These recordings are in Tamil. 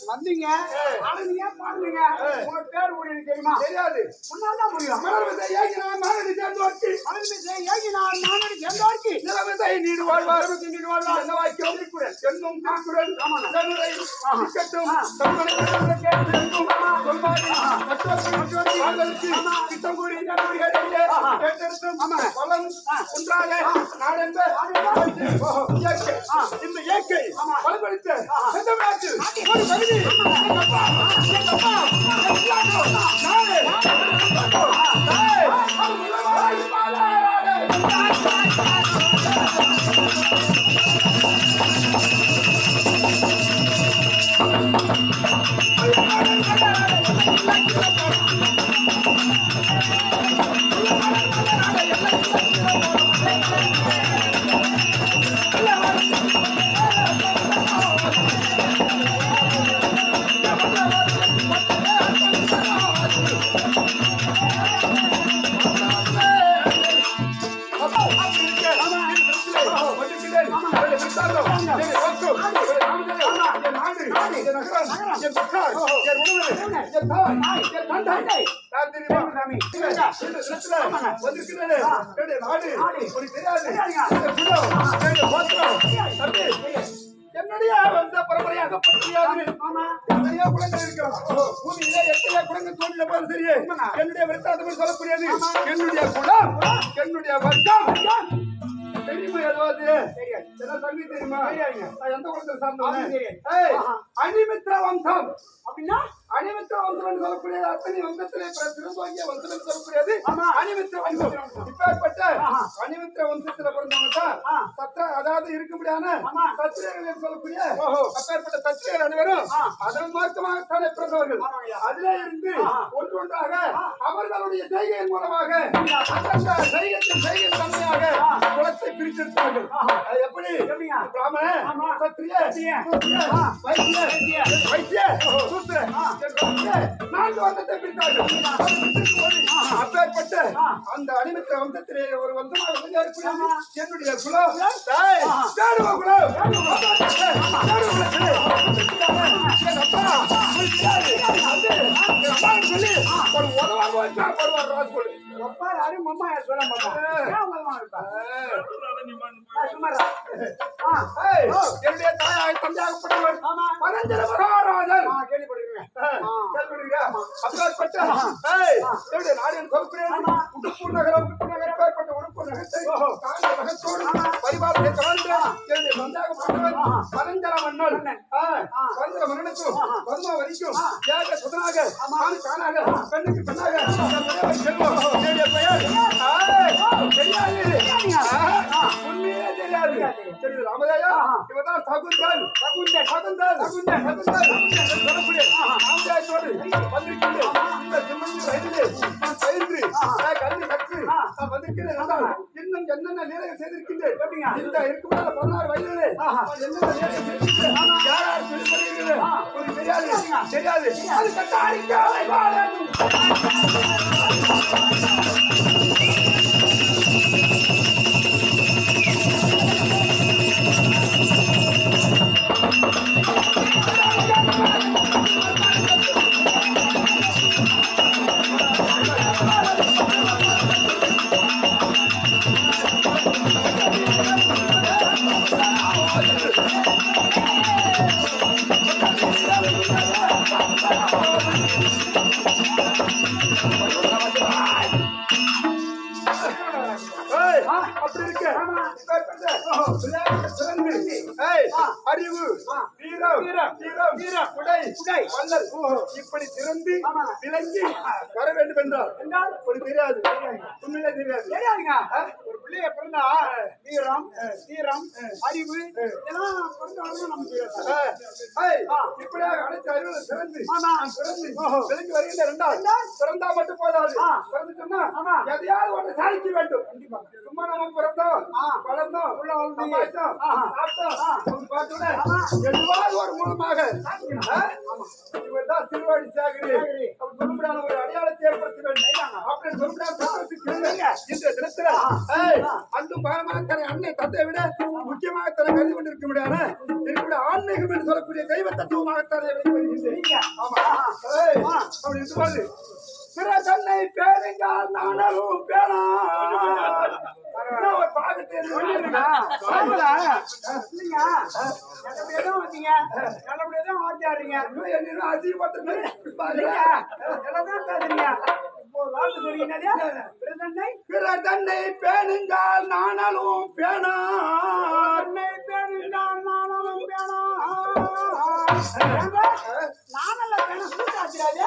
வந்தீங்க பேர் ஊழியர் தெரியுமா? தெரியாது. முன்னாதான் முடியும். நீடு வாழ்வார் என்ன வாக்கியம் என்னும் திருக்குறள் இந்த இயற்கை பலப்படுத்த ஒரு பகுதி என்னுடைய வந்த பரம்பரையாக நிறைய குழந்தை இருக்கிறோம். பூமியில எத்தனை குழந்தை தோல்ல போது சரி என்னுடைய விருத்தாந்தம் சொல்லக்கூடியது. என்னுடைய குலம் என்னுடைய வர்க்கம் தெரியுமா? ஏதாவது தம்பி தெரியுமா? எந்த குலத்தை சார்ந்தவங்க? அனிமித்ர வம்சம். அப்படின்னா அனிமித்ர வம்சம் சொல்லக்கூடியது அத்தனை வம்சத்திலே திருவாங்கிய வம்சம் என்று சொல்லக்கூடியது அனிமித்ர வம்சம். இப்பேற்பட்ட அனிமித்ர வம்சத்துல பிறந்தவங்க தான் சத்திர, அதாவது இருக்கும்படியான சத்திரியர்கள் என்று சொல்லக்கூடிய அப்பேற்பட்ட சத்திரியர்கள் அனைவரும் அதன் மார்க்கமாகத்தானே பிறந்தவர்கள். அதிலே இருந்து ஒன்று ஒன்றாக அவர்களுடைய செய்கையின் மூலமாக அந்தந்த செய்கையின் தன்மையாக குலத்தை பிரித்திருப்பார்கள். எப்படி? பிராமண, சத்திரிய, வைத்திய, சூத்திர, நான்கு வந்தத்தை பிரித்தார்கள். அப்பேற்பட்ட அந்த அனிமித்திர வம்சத்திலே ஒரு வம்சமாக என்னுடைய குலம் தேடுவ குலம். சொல்லி ஒரு உதவாக வச்சா படுவார் ராஜ்கோடு. என்னுடைய தாயாக தந்தையாகப்பட்டவர் பரஞ்சர மகாராஜர். கேள்விப்பட்டிருக்கீங்க? அப்பேற்பட்ட நாடு உடுப்பூர் நகரம் பேர்பட்ட உடுப்பூர் நகரத்தை நகத்தோடு பரிபாலனை கலந்து என்னுடைய தந்தையாகப்பட்டவர் பரஞ்சர மன்னன். பரஞ்சர மன்னனுக்கும் பத்மா வரிக்கும் ஏக சுதனாக காணாக பெண்ணுக்கு பெண்ணாக செல்வம் என்னுடைய பெயர் தெரியாது. உண்மையே தெரியாது. தெரியுது ராமதாயா? இவதான் சகுந்தல் சொல்லக்கூடிய ராமதாயத்தோடு வந்திருக்கின்றேன். இந்த சிம்மஞ்சி வயதிலே நான் பயின்று கல்வி கற்று நான் வந்திருக்கிறேன். இன்னும் என்னென்ன லீலைகள் செய்திருக்கின்றேன். இந்த இருக்கும்போது 16 வயதிலே என்னென்ன லீலைகள் செய்திருக்கின்றேன். யார் யார் சொல்லியிருக்கிறேன் உங்களுக்கு தெரியாது. அது கட்டாரிக்காலை வாழணும். அப்படி இருக்கு அறிவு வல்லல் இப்படி சிறந்து விளங்கி வர வேண்டும் என்றால் இப்படி தெரியாது உண்மையிலே தெரியாதுங்க ஒரு பிள்ளைய பிறந்தா வீரம் தீரம் அறிவு இதெல்லாம் இப்படியாக அனைத்து அறிவு சிறந்து விளங்கி வருகின்ற இரண்டாவது பிறந்தா மட்டும் போதாது பிறந்து சொன்னா எதையாவது ஒன்று சாதிக்க வேண்டும் சும்மா நம்ம பிறந்தோம் வளர்ந்தோம் உள்ள வளர்ந்தோம் எதுவாவது ஒரு மூலமாக இவர்தான் திருவாடி சாகரி அப்படி சொல்லும்படியான ஒரு அடையாளத்தை ஏற்படுத்த வேண்டும் அப்படி சொல்லும்படியான இந்த தினத்துல அன்றும் பகரமாக தன்னை அன்னை தந்தை விட முக்கியமாக தன்னை கருதி கொண்டிருக்க முடியாத இருக்கிற ஆன்மீகம் என்று சொல்லக்கூடிய தெய்வ தத்துவமாக தன்னை அப்படி சொல்லுது பிற தன்னை பேருங்கால் நானும் பேனா தன்னை பேணுங்கால் நாணலும் பேனா நாணலும் பேனா நானல்ல பேன சூட்டாச்சிராஜே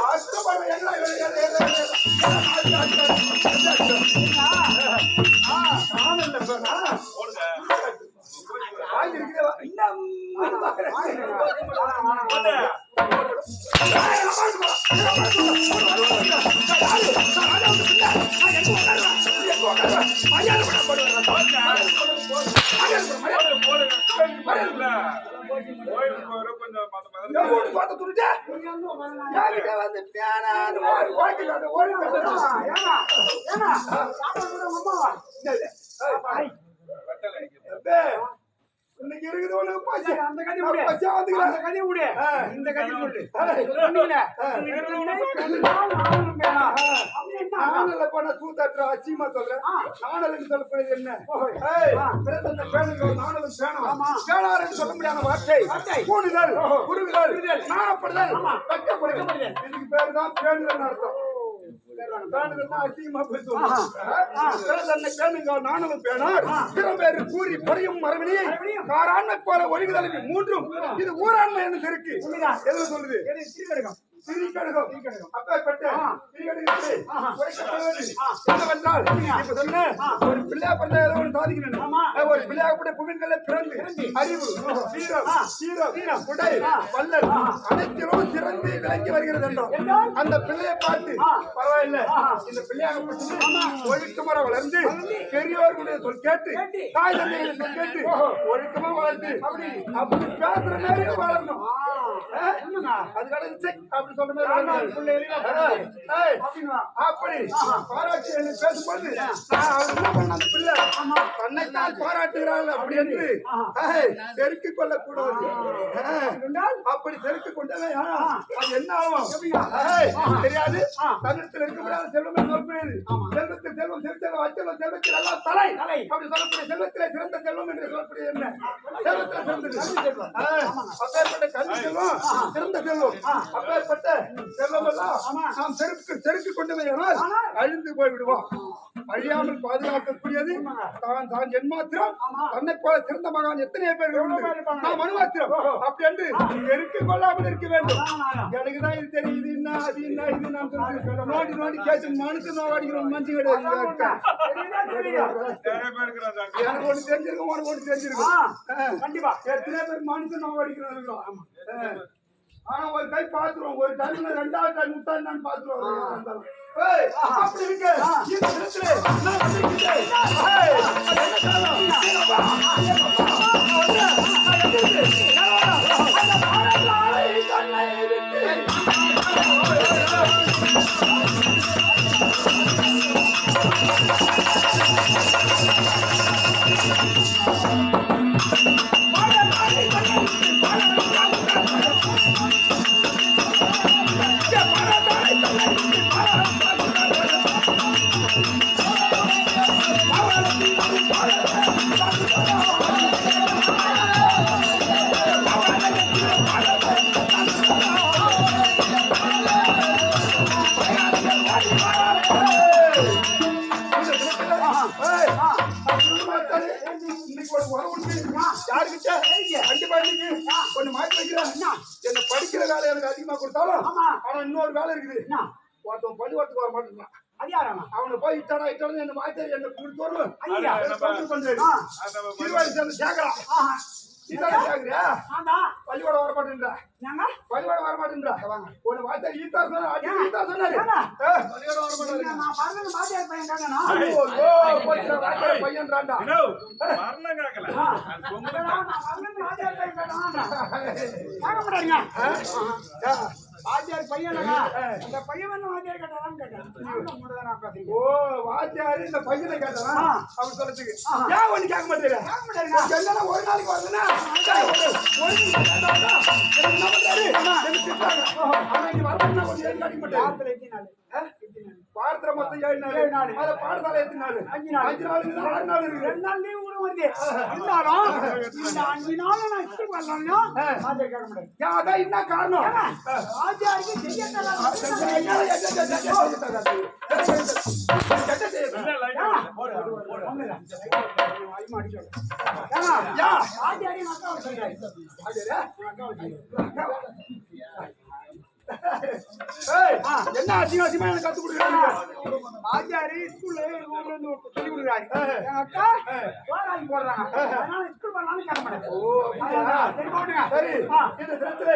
இன்னைக்கு இருக்குது உனக்கு அந்த கதை விடு இந்த கதை சொல்லு நானல்ல போன சூத்தாற்ற அச்சியமா சொல்றேன் நானல் சொல்லப்படுது என்ன நானலும் பேனார் சொல்ல முடியாத வார்த்தை கூடுதல் குறுகுதல் நாணப்படுதல் வெட்கப்படுதல் இதுக்கு பேரு தான் பேணுதல் அர்த்தம் கூறி பறையும் மரபினை காராண்மை போல ஒழுகுதலுக்கு மூன்றும் இது ஊராண்மை என்று இருக்கு எதுவும் சொல்லுது ஒரு பிள்ளையா பிறந்த ஏதோ ஒன்று சாதிக்கணும் ஒரு பிள்ளையாப்பட்ட புவின்களை பிறந்து அறிவு சீரம் சீரம் குடை வல்லல் அனைத்திலும் சிறந்து விளங்கி வருகிறது என்றோம் அந்த பிள்ளையை பார்த்து பரவாயில்லை இந்த பிள்ளையாகப்பட்டு ஒழுக்கமாக வளர்ந்து பெரியவர்களுடைய சொல் கேட்டு தாய் தந்தைகளை சொல் கேட்டு ஒழுக்கமா வளர்ந்து அப்படி பேசுற மாதிரி வளரணும் அதுக்கான அப்படி சொல்ற மாதிரி அப்படி பாராட்டி பேசும்போது அந்த பிள்ளை தன்னைத்தான் பாராட்டுகிறாள் அப்படி என்று செருக்கிக் கொள்ளக்கூடாது அப்படி செருக்கிக் கொண்டவன் அது என்ன ஆகும் தெரியாது தன்னிடத்தில் இருக்க முடியாத செல்வம் சொல்லப்படுது செல்வத்தில் செல்வம் செல்வத்தில் வச்செல்வம் செல்வத்தில் எல்லாம் தலை அப்படி சொல்லக்கூடிய செல்வத்திலே சிறந்த செல்வம் என்று சொல்லக்கூடிய என்ன செல்வத்தில் சிறந்தது அப்பேற்பட்ட கல்வி செல்வம் சிறந்த செல்வம் அப்பேற்பட்ட செல்வம் எல்லாம் நாம் செருக்கு கொண்டவையானால் அழிந்து போய்விடுவோம் அழியாமல் பாதுகாக்கக்கூடியது தான் ஜென்மாத்திரம் தன்னை போல சிறந்த மகான் எத்தனை பேர் நாம் அனுமாத்திரம் அப்படி என்று செருக்கு கொள்ளாமல் இருக்க வேண்டும் எனக்குதான் இது தெரியுது என்ன அது என்ன இது நாம் நோண்டி நோண்டி கேட்டு மனுஷன் நோவாடிக்கிறோம் மஞ்சு கிடையாது எனக்கு ஒண்ணு தெரிஞ்சிருக்கும் உனக்கு ஒண்ணு தெரிஞ்சிருக்கும் கண்டிப்பா எத்தனை பேர் மனுஷன் நோவாடிக்கிறோம் ஆனா ஒரு கை பாத்துருவோம் ஒரு டைம்ல ரெண்டாவது டைம் முட்டா நான் பாத்துருவோம் அப்படி இருக்கு Oh, என்ன படிக்கிற வேலை எனக்கு அதிகமா கொடுத்தாலும் ஆனா இன்னொரு வேலை இருக்குது ஒருத்தன் பள்ளிக்கூடத்துக்கு வர மாட்டேங்கிறான். அவனை போய் இட்டாடா என்ன வாய்த்த என்ன கொடுத்து சேர்க்கலாம். பள்ளிக்கூடம் வர மாட்டேன்றா பள்ளிக்கூடம் வர மாட்டேன்றா ஒரு வார்த்தை ஈத்தா சொன்னாரு பையன்றாண்டா வாத்தியார் பையன் அந்த பையன் வந்து வாத்தியார் கேட்டாதான் கேட்டேன். ஓ வாத்தியாரு இந்த பையனை கேட்டான் அவன் சொல்றதுக்கு ஏன் ஒண்ணு கேட்க மாட்டேங்க ஒரு நாளைக்கு வரலன்னா வாரத்துல மொத்தம் 7 நாள் பாடசாலை எத்தனை நாள் 5 நாள் 6 நாள் இருக்கு 2 நாள் லீவு கூட வருது இருந்தாலும் இந்த 5 நாள் நான் ஸ்கூல் வரலாம் வாத்தியார் கேட்க மாட்டேன். அதான் என்ன காரணம் வாத்தியாருக்கு செய்ய என்ன அதிகமா எனக்கு கத்து கொடுக்குறாங்க. ஆச்சாரி ஸ்கூல்ல ஊர்ல இருந்து சொல்லி கொடுக்குறாரு. எங்க அக்கா வாராங்க போடுறாங்க. அதனால ஸ்கூல் பண்ணாலும் கேட்க மாட்டேன். ஓ சரி போடுங்க. சரி இந்த தினத்துல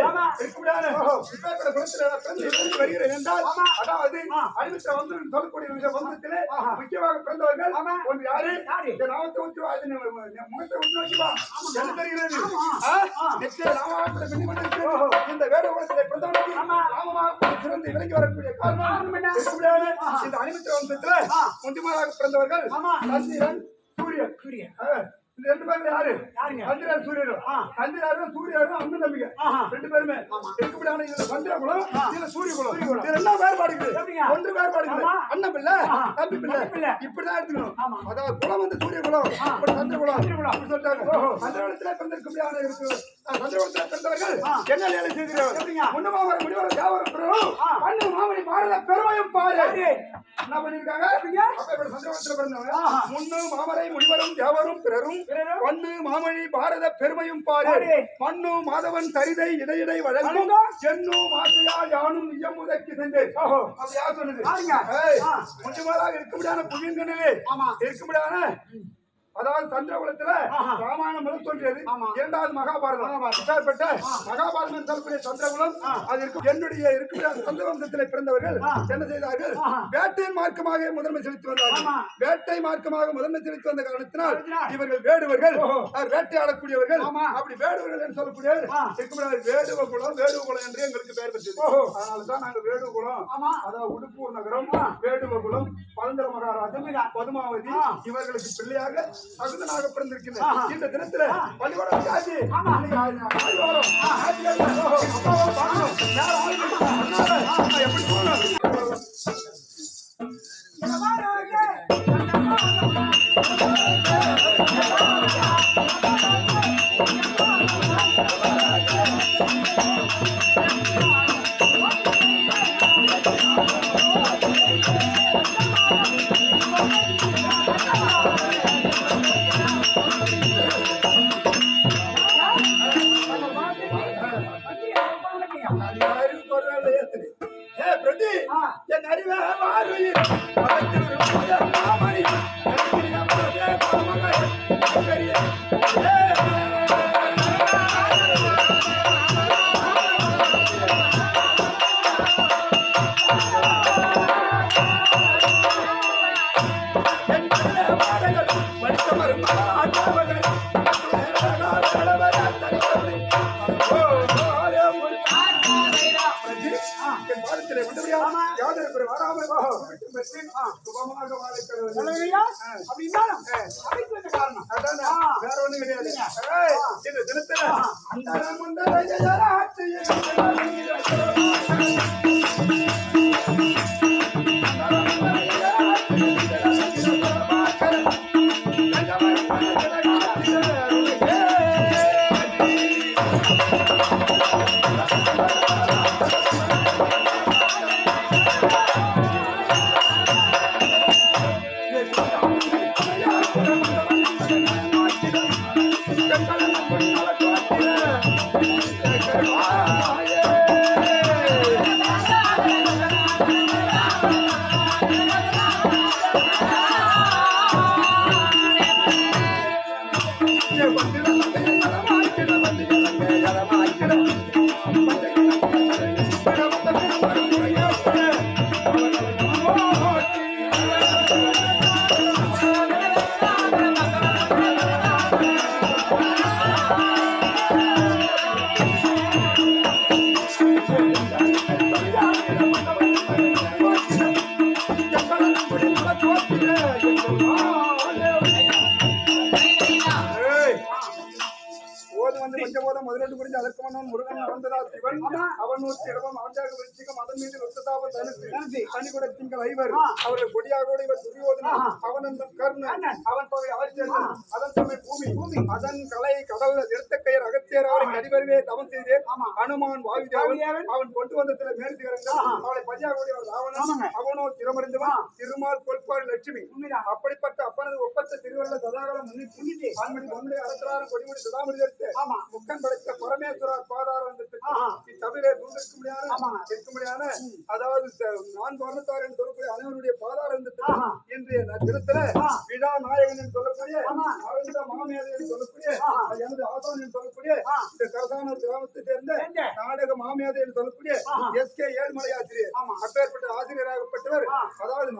இருக்குடானே இப்பேற்பட்ட குணத்துல பிறந்து வருகிறேன் என்றால் அதாவது அறிவித்த வந்து சொல்லக்கூடிய இந்த வம்சத்திலே முக்கியமாக பிறந்தவர்கள் ஒன்று யாரு இந்த நாமத்தை உற்று அது முகத்தை உற்று நோக்கிவா என்ன தெரிகிறது நிச்சய நாமத்தை பின்னி கொண்டிருக்கிறது. இந்த வேட குலத்திலே பிறந்தவனுக்கு நாமமாக சிறந்து விளங்கி வரக்கூடிய காரணம் இந்த அனிமித்திர வம்சத்துல முந்தியமாக பிறந்தவர்கள் சந்திரன் சூரியன் இந்த 2 பேரும் யாரு சந்திரன் சூரியரும் சந்திரரும் சூரியரும் அண்ணன் தம்பிங்க 2 பேருமே இருக்கக்கூடியான இதுல சந்திரகுலம் இதுல சூரியகுலம் இது ரெண்டும் வேறுபாடுகள் ஒன்று வேறுபாடுகள் அண்ணன் பிள்ளை தம்பி பிள்ளை இப்படிதான் எடுத்துக்கணும். அதாவது குலம் வந்து சூரியகுலம் சந்திரகுலம் அப்படி சொல்லிட்டாங்க. சந்திரகுலத்திலே பிறந்திருக்கக்கூடியான இருக்கு சந்திரகுலத்திலே பிறந்தவர்கள் என்ன வேலை செய்கிறார்கள் முன்னமாக முடிவாக வியாபாரம் பெறவும் பண்ணு மாமணி பாரத பெருமையும் பாரு என்ன பண்ணிருக்காங்க. சந்திரகுலத்திலே பிறந்தவங்க முன்னு மாமரை முடிவரும் வியாபாரம் பிறரும் மண்ணு மாமணி பாரத பெருமையும் பாரு மண்ணு மாதவன் சரிதை இடையிடை வழங்கும் சென்னு மாசையா யானும் இயமுதற்கு சென்றேன். அது யார் சொன்னது முன்னமாக இருக்கக்கூடியான புவியன்களிலே இருக்கக்கூடியான அதாவது சந்திரகுலத்துல ராமாயணம் முதல் தோன்றியது. 2வது மகாபாரதம் விசாரப்பட்ட மகாபாரதம் சொல்லக்கூடிய சந்திரகுலம் அது இருக்கும். என்னுடைய இருக்கிற சந்திரவம்சத்திலே பிறந்தவர்கள் என்ன செய்தார்கள் வேட்டை மார்க்கமாக முதன்மை செலுத்தி வந்தார்கள். வேட்டை மார்க்கமாக முதன்மை செலுத்தி வந்த காரணத்தினால் இவர்கள் வேடுவர்கள் வேட்டையாடக்கூடியவர்கள். அப்படி வேடுவர்கள் என்று சொல்லக்கூடிய வேடுவ குலம் என்று எங்களுக்கு பெயர் பெற்றது. அதனாலதான் நாங்கள் வேடுவ குலம் அதாவது உடுப்பூர் நகரம் வேடுவ குலம் பழந்தர மகாராஜன் பதுமாவதி இவர்களுக்கு பிள்ளையாக அகுதனாக பிறந்திருக்கின்றனர். இந்த தினத்துல பள்ளிக்கூடம் காட்சி எப்படி போகணும் என் அறிவே வாழ்வுயிர் வேற ஒண்ணு கிடையாது. இந்த தினத்துல அதற்கு மன்னன் முருகன் அவந்ததா சிவன் அவன் நூற்றி இடமும் அவஞ்சாக விருச்சிகம் அதன் மீது ஒத்ததாபம் தனுசு பனிகுட திங்கள் ஐவர் அவர்கள் கொடியாக இவர் துரியோதனன் அவன் அந்த கர்ணன் அவன் தொகை ஆட்சியர்கள் அதன் தொகை பூமி அதன் கலை கடல் எடுத்தக்கையர் அகத்தியர் அவரை கடிவருவே தவம் செய்தேன் அனுமான் வாயுதேவன் அவன் கொண்டு வந்த சில மேற்சிகரங்கள் அவளை பதியாக ராவணன் அவனோ திருமறிந்தவன் திருமால் கொல்பாடு லட்சுமி அப்படிப்பட்ட அப்பனது ஒப்பத்த திருவள்ள சதாகாலம் முன்னிட்டு ஆண்மணி பொன்னுடைய அரசரான கொடிமுடி சதாமரிதற்கு முக்கன் படைத்த பரமேஸ்வரர் பாதாரம் தவிர இருக்க முடியாத அதாவது 4 வர்ணத்தார் என்று சொல்லக்கூடிய அனைவருடைய பாதாரம் இன்றைய தினத்துல விழா நாயகன் என்று சொல்லக்கூடிய அரவிந்த மாமேதை என்று சொல்லக்கூடிய எனது ஆசான் என்று சொல்லக்கூடிய இந்த கரசானூர் கிராமத்தை சேர்ந்த நாடக மாமேதை என்று சொல்லக்கூடிய SK ஏழ்மலை ஆசிரியர் அப்பேற்பட்ட ஆசிரியராகப்பட்டவர் அதாவது